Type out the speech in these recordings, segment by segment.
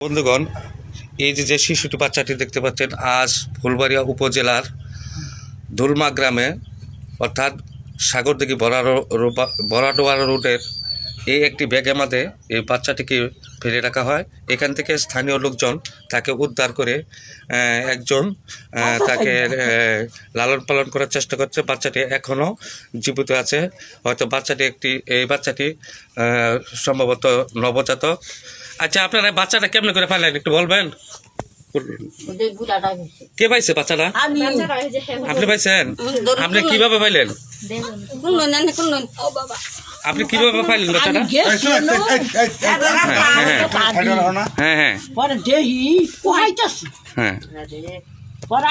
বন্ধুগণ, এই যে শিশুটি বাচ্চাটি দেখতে পাচ্ছেন আজ ফুলবাড়িয়া উপজেলার ধুলমা গ্রামে অর্থাৎ সাগরদিঘি বরাটোয়া রোডের এই একটি ব্যাগের মধ্যে এই বাচ্চাটিকে ফেলে রাখা হয়। এখান থেকে স্থানীয় লোকজন তাকে উদ্ধার করে একজন তাকে লালন পালন করার চেষ্টা করছে। বাচ্চাটি এখনও জীবিত আছে। হয়তো এই বাচ্চাটি সম্ভবত নবজাতক। আচ্ছা, আপনারা বাচ্চাটা কেমন করে পাইলেন একটু বলবেন? কে পাইছে বাচ্চাটা? আপনি পাইছেন? আপনি কিভাবে পাইলেন? আপনি কিভাবে পাইলেন বাচ্চাটা?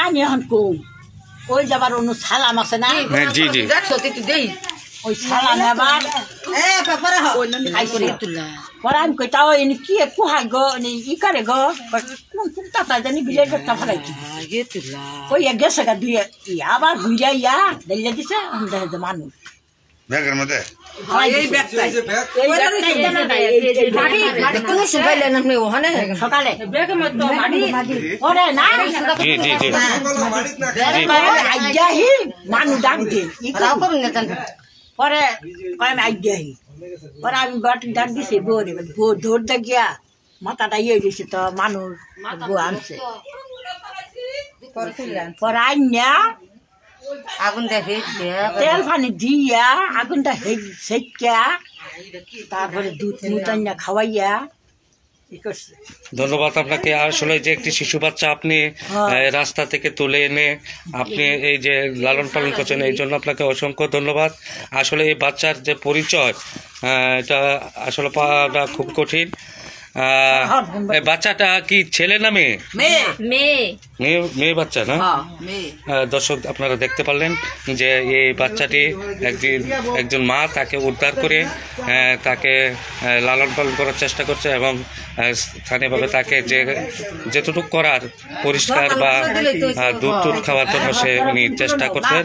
আমি এখন কম ওই যাবার অন্য সালাম আছে না, জি জি, ওই সালাম আবার পরে আমি কই তাও এনে কি কুহাই গো ই করে গো কোন তাতা জানি বিলের একটা ফেলাইছি ওই গেছে গা দুই আবার ঘুরে ইয়া দেখলে দিছে মানুষ ব্যাগের মধ্যে সকালে মানুষ ডাক দিন পরে আমি আজ্ঞাহী পরে আমি বাটি ডাক দিছি বোরে ধর দেখিয়া মাথাটা ইয়ে দিছে তো মানুষ আনছে পরে আইনা আগুন দেখে তেল পানি দিয়া আগুনটা সেকা তারপরে দুধ মুতাইনা খাওয়াইয়া। ধন্যবাদ আপনাকে। আসলে যে একটি শিশু বাচ্চা আপনি রাস্তা থেকে তুলে এনে আপনি এই যে লালন পালন করছেন, এই জন্য আপনাকে অসংখ্য ধন্যবাদ। আসলে এই বাচ্চার যে পরিচয় এটা আসলে পাওয়াটা খুব কঠিন। বাচ্চাটা কি ছেলে না মেয়ে? মেয়ে বাচ্চা না? দর্শক, আপনারা দেখতে পারলেন যে এই বাচ্চাটি একজন মা তাকে উদ্ধার করে তাকে লালন পালন করার চেষ্টা করছে এবং স্থানীয়ভাবে তাকে যেটুকু করার পরিষ্কার বা দুধ খাওয়ার জন্য সে উনি চেষ্টা করছেন।